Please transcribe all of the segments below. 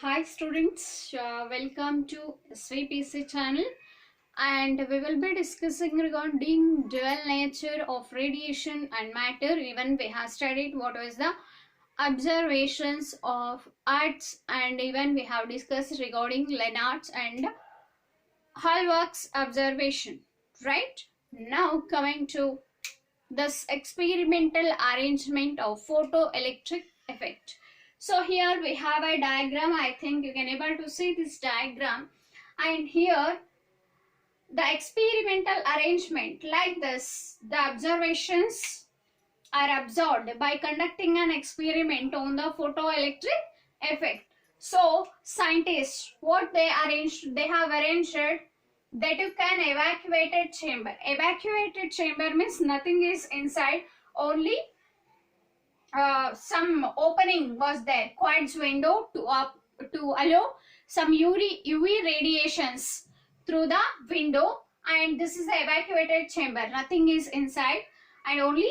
Hi students, welcome to SVPC channel, and we will be discussing regarding dual nature of radiation and matter. Even we have studied what was the observations of Earth's, and even we have discussed regarding Lenard's and Hallmark's observation. Right now coming to this experimental arrangement of photoelectric effect. So here we have a diagram. I think you can able to see this diagram, and here the experimental arrangement like this, the observations are observed by conducting an experiment on the photoelectric effect. So scientists, what they arranged, they have arranged that you can evacuated chamber. Evacuated chamber means nothing is inside, only some opening was there, quartz window to allow some UV radiations through the window, and this is the evacuated chamber. Nothing is inside, and only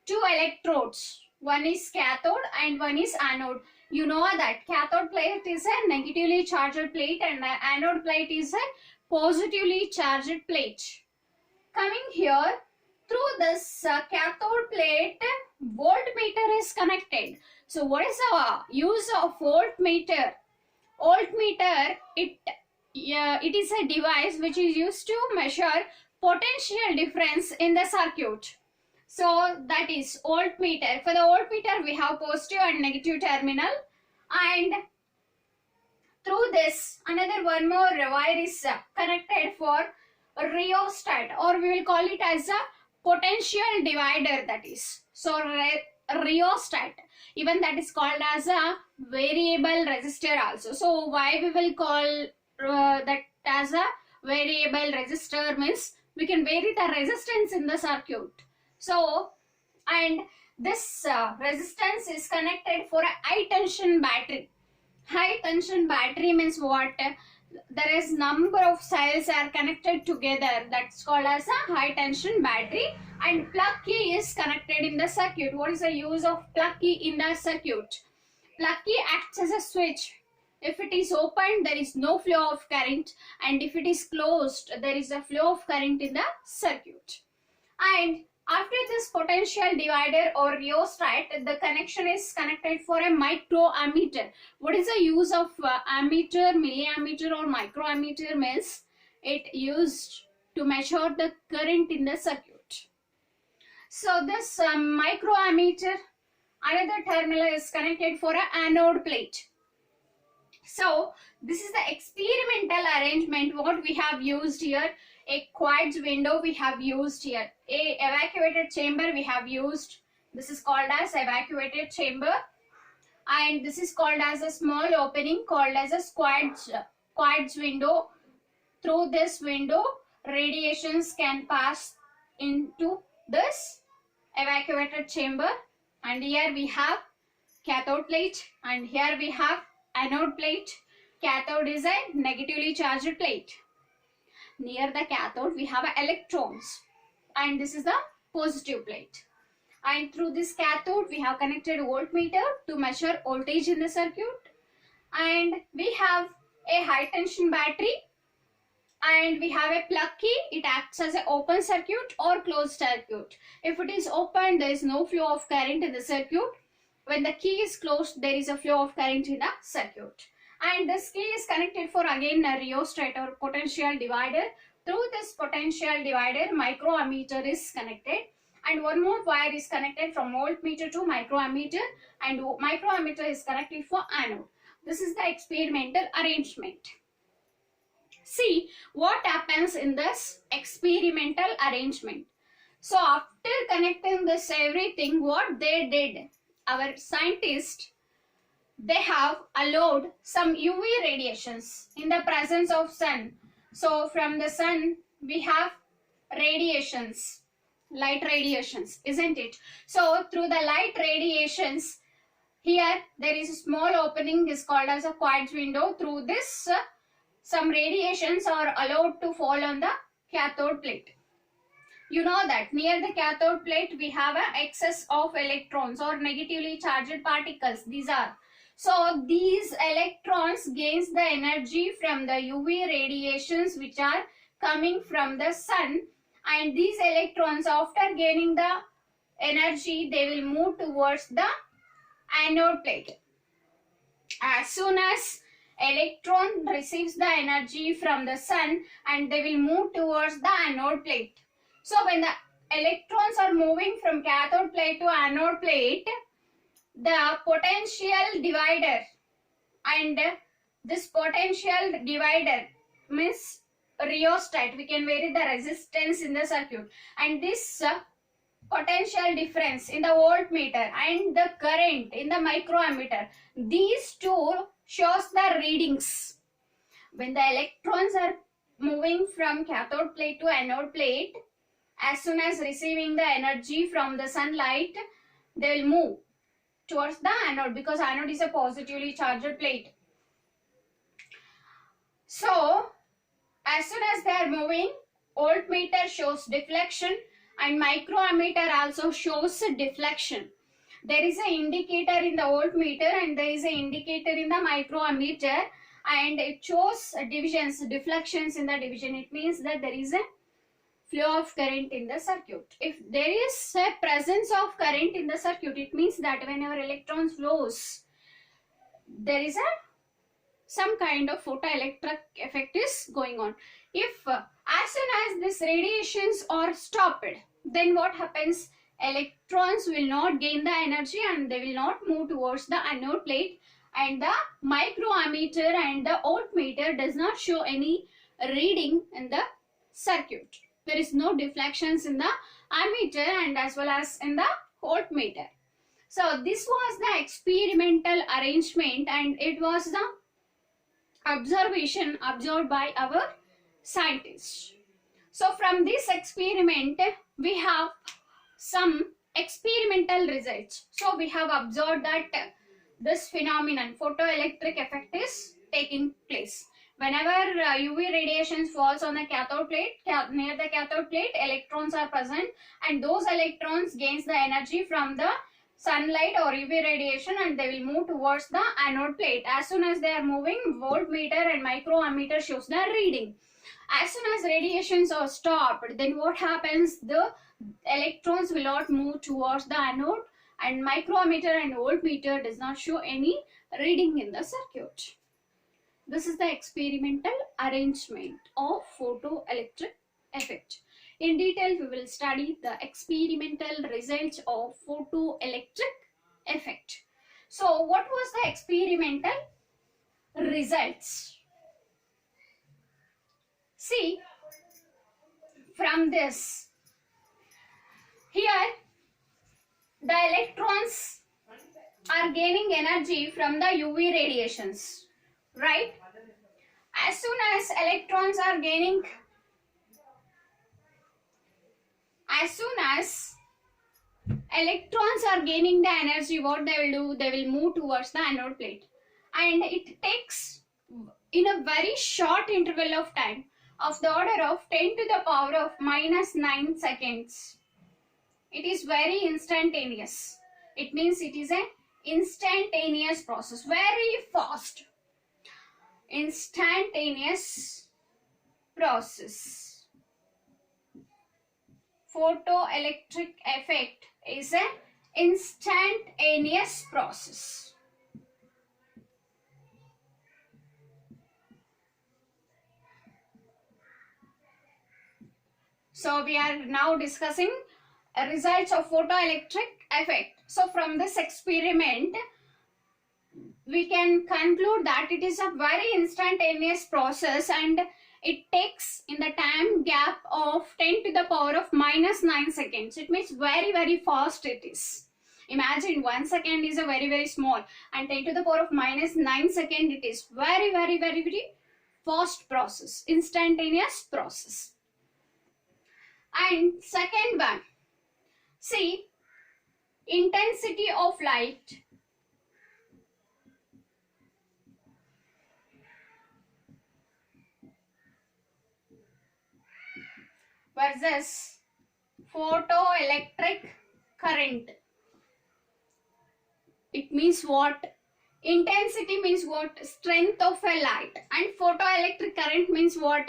two electrodes. One is cathode and one is anode. You know that cathode plate is a negatively charged plate and the anode plate is a positively charged plate. Coming here, through this cathode plate, voltmeter is connected. So what is the use of voltmeter? Voltmeter, it is a device which is used to measure potential difference in the circuit. So that is voltmeter. For the voltmeter, we have positive and negative terminal, and through this another one more wire is connected for rheostat, or we will call it as a potential divider, that is. So rheostat, even that is called as a variable resistor also. So why we will call that as a variable resistor means we can vary the resistance in the circuit. So, and this resistance is connected for a high tension battery. High tension battery means what? There is number of cells are connected together, that's called as a high tension battery, and plug key is connected in the circuit. What is the use of plug key in the circuit? Plug key acts as a switch. If it is open, there is no flow of current, and if it is closed, there is a flow of current in the circuit. And after this potential divider or rheostat, the connection is connected for a microammeter. What is the use of ammeter, milliammeter or microammeter means? It used to measure the current in the circuit. So this microammeter, another terminal is connected for an anode plate. So this is the experimental arrangement what we have used here. A quartz window we have used here. A evacuated chamber we have used. This is called as evacuated chamber, and this is called as a small opening called as a quartz window. Through this window, radiations can pass into this evacuated chamber, and here we have cathode plate and here we have anode plate. Cathode is a negatively charged plate. Near the cathode we have electrons, and this is the positive plate. And through this cathode we have connected voltmeter to measure voltage in the circuit, and we have a high tension battery, and we have a plug key. It acts as an open circuit or closed circuit. If it is open, there is no flow of current in the circuit. When the key is closed, there is a flow of current in the circuit. And this key is connected for again a rheostat or potential divider. Through this potential divider, microammeter is connected, and one more wire is connected from voltmeter to microammeter, and microammeter is connected for anode. This is the experimental arrangement. See what happens in this experimental arrangement. So after connecting this everything, what they did, our scientists, they have allowed some UV radiations in the presence of sun. So from the sun we have radiations, light radiations, isn't it? So through the light radiations, here there is a small opening is called as a quartz window. Through this some radiations are allowed to fall on the cathode plate. You know that near the cathode plate we have an excess of electrons or negatively charged particles. These are So these electrons gains the energy from the UV radiations which are coming from the sun, and these electrons, after gaining the energy, they will move towards the anode plate. As soon as electron receives the energy from the sun, and they will move towards the anode plate. So when the electrons are moving from cathode plate to anode plate, the potential divider, and this potential divider means rheostat, we can vary the resistance in the circuit, and this potential difference in the voltmeter and the current in the microammeter, these two shows the readings. When the electrons are moving from cathode plate to anode plate, as soon as receiving the energy from the sunlight, they will move towards the anode, because anode is a positively charged plate. So as soon as they are moving, voltmeter shows deflection and microammeter also shows deflection. There is an indicator in the voltmeter and there is an indicator in the microammeter, and it shows divisions, deflections in the division. It means that there is a flow of current in the circuit. If there is a presence of current in the circuit, it means that whenever electrons flows, there is a some kind of photoelectric effect is going on. If as soon as these radiations are stopped, then what happens? Electrons will not gain the energy and they will not move towards the anode plate, and the microammeter and the voltmeter does not show any reading in the circuit. There is no deflections in the ammeter and as well as in the voltmeter. So this was the experimental arrangement, and it was the observation observed by our scientists. So from this experiment we have some experimental results. So we have observed that this phenomenon, photoelectric effect, is taking place. Whenever UV radiations falls on the cathode plate, near the cathode plate, electrons are present, and those electrons gains the energy from the sunlight or UV radiation, and they will move towards the anode plate. As soon as they are moving, voltmeter and microammeter shows the reading. As soon as radiations are stopped, then what happens? The electrons will not move towards the anode, and microammeter and voltmeter does not show any reading in the circuit. This is the experimental arrangement of photoelectric effect. In detail, we will study the experimental results of photoelectric effect. So, what was the experimental results? See, from this, here the electrons are gaining energy from the UV radiations, right? As soon as electrons are gaining, the energy, what they will do? They will move towards the anode plate, and it takes in a very short interval of time of the order of 10 to the power of -9 seconds. It is very instantaneous. It means it is an instantaneous process, very fast. Instantaneous process. Photoelectric effect is an instantaneous process. So we are now discussing results of photoelectric effect. So from this experiment, we can conclude that it is a very instantaneous process, and it takes in the time gap of 10 to the power of -9 seconds. It means very fast it is. Imagine 1 second is a very small, and 10 to the power of -9 second, it is very fast process, instantaneous process. And second one, see, intensity of light versus photoelectric current. It means what? Intensity means what? Strength of a light. And photoelectric current means what?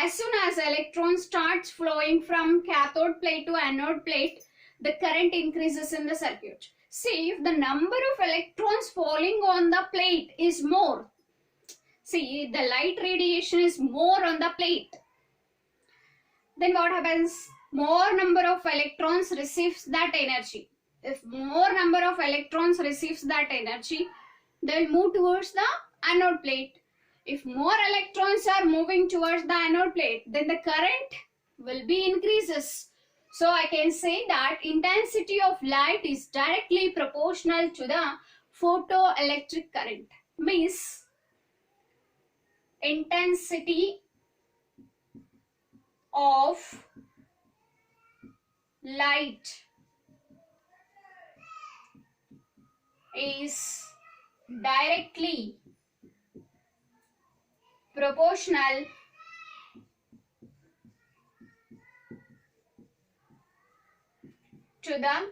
As soon as electron starts flowing from cathode plate to anode plate, the current increases in the circuit. See, if the number of electrons falling on the plate is more, see, the light radiation is more on the plate, then what happens? More number of electrons receives that energy. If more number of electrons receives that energy, they will move towards the anode plate. If more electrons are moving towards the anode plate, then the current will be increases. So I can say that intensity of light is directly proportional to the photoelectric current. Means intensity of light is directly proportional to the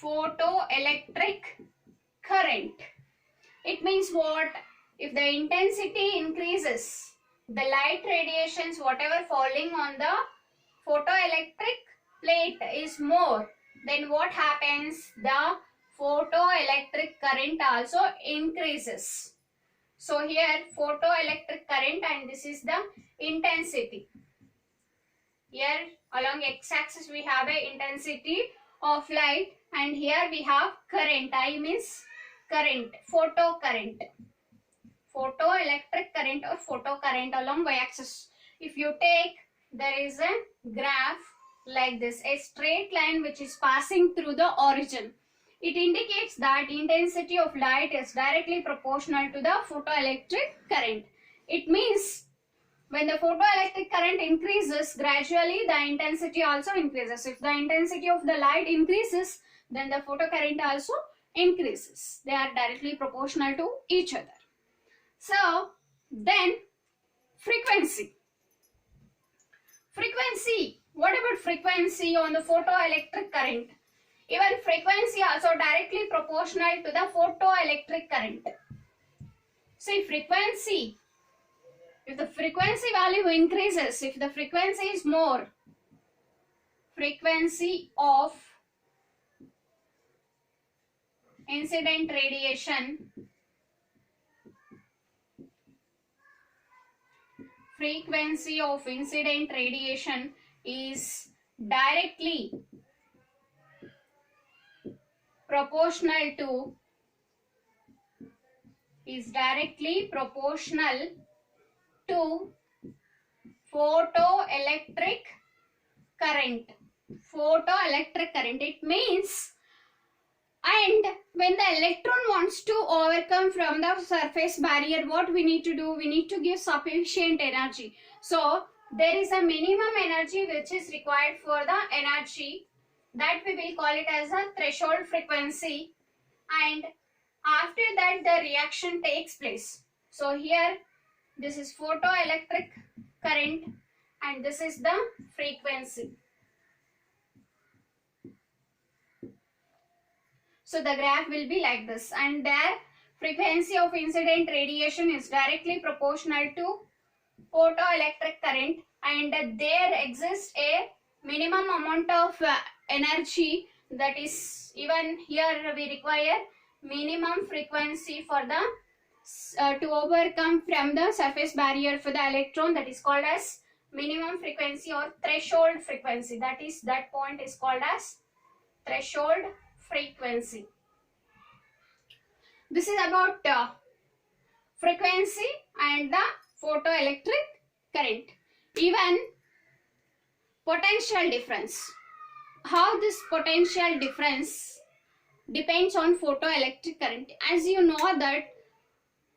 photoelectric current. It means what? If the intensity increases, the light radiations whatever falling on the photoelectric plate is more, then what happens? The photoelectric current also increases. So here photoelectric current, and this is the intensity. Here along x-axis we have a intensity of light, and here we have current. I means current, photo current. Photoelectric current or photo current along y-axis. If you take, there is a graph like this, a straight line which is passing through the origin. It indicates that intensity of light is directly proportional to the photoelectric current. It means when the photoelectric current increases, gradually the intensity also increases. If the intensity of the light increases, then the photocurrent also increases. They are directly proportional to each other. So then frequency. Frequency. What about frequency on the photoelectric current? Even frequency also directly proportional to the photoelectric current. See, frequency. If the frequency value increases, if the frequency is more, frequency of incident radiation, frequency of incident radiation is directly proportional to photoelectric current. Photoelectric current, it means, and when the electron wants to overcome from the surface barrier, what we need to do? We need to give sufficient energy. So there is a minimum energy which is required for the energy, that we will call it as a threshold frequency, and after that the reaction takes place. So here this is photoelectric current and this is the frequency. So the graph will be like this, and their frequency of incident radiation is directly proportional to photoelectric current, and there exists a minimum amount of energy, that is, even here we require minimum frequency for the to overcome from the surface barrier for the electron, that is called as minimum frequency or threshold frequency. That point is called as threshold frequency. This is about frequency and the photoelectric current. Even potential difference. How this potential difference depends on photoelectric current. As you know that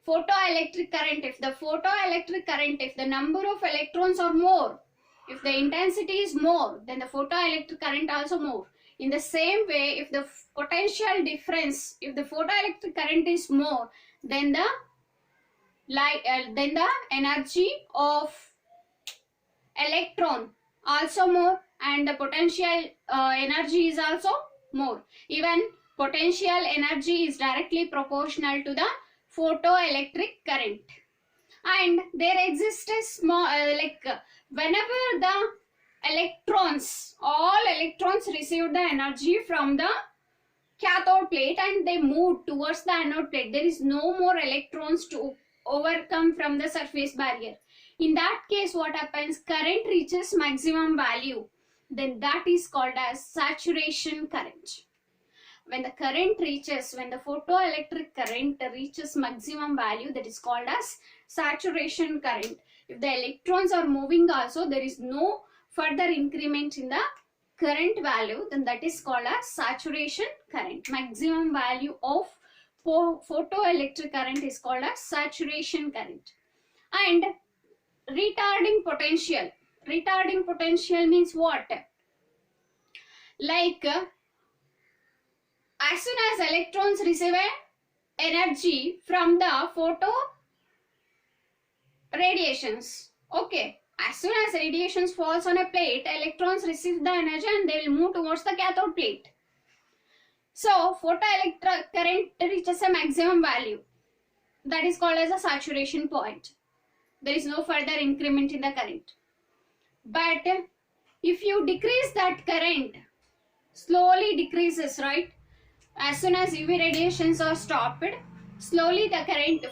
photoelectric current, if the number of electrons are more, if the intensity is more, then the photoelectric current also more. In the same way, if the potential difference, if the photoelectric current is more, then the energy of electron also more, and the potential energy is also more. Even potential energy is directly proportional to the photoelectric current. And there exists a small whenever the all electrons receive the energy from the cathode plate and they move towards the anode plate, there is no more electrons to overcome from the surface barrier. In that case, what happens? Current reaches maximum value, then that is called as saturation current. When the photoelectric current reaches maximum value, that is called as saturation current. If the electrons are moving also, there is no further increment in the current value, then that is called as saturation current. Maximum value of photoelectric current is called as saturation current. And retarding potential. Retarding potential means what? Like as soon as electrons receive energy from the photo radiations, okay, as soon as radiations falls on a plate, electrons receive the energy and they will move towards the cathode plate. So photoelectric current reaches a maximum value, that is called as a saturation point. There is no further increment in the current. But if you decrease that current, slowly decreases, right? As soon as UV radiations are stopped, slowly the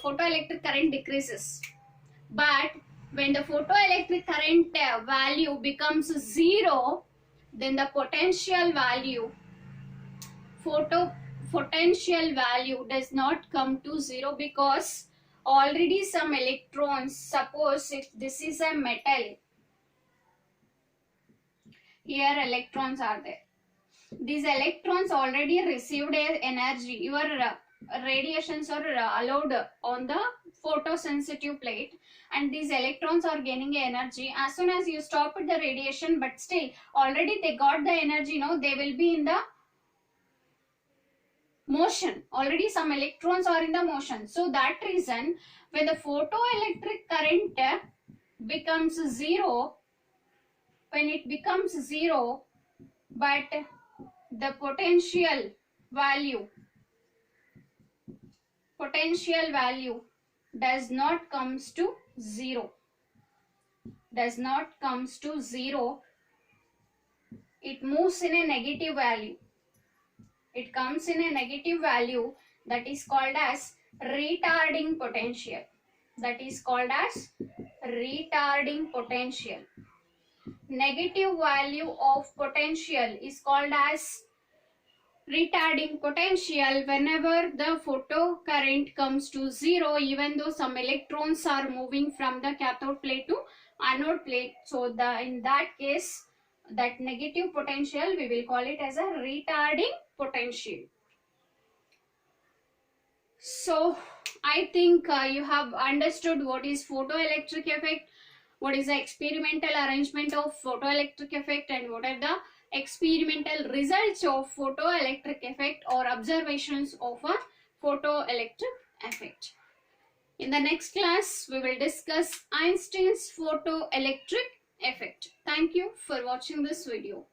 photoelectric current decreases. But when the photoelectric current value becomes 0, then the potential value does not come to 0, because already some electrons, suppose if this is a metal, here electrons are there. These electrons already received energy. Your radiations are allowed on the photosensitive plate, and these electrons are gaining energy. As soon as you stop the radiation, but still already they got the energy, they will be in the motion. Already some electrons are in the motion. So that reason, when the photoelectric current becomes 0, when it becomes 0, but the potential value does not comes to 0. It moves in a negative value. It comes in a negative value, that is called as retarding potential. Negative value of potential is called as retarding potential whenever the photo current comes to 0, even though some electrons are moving from the cathode plate to anode plate. So in that case, that negative potential, we will call it as a retarding potential. So I think you have understood what is photoelectric effect, what is the experimental arrangement of photoelectric effect, and what are the experimental results of photoelectric effect or observations of a photoelectric effect. In the next class, we will discuss Einstein's photoelectric effect. Thank you for watching this video.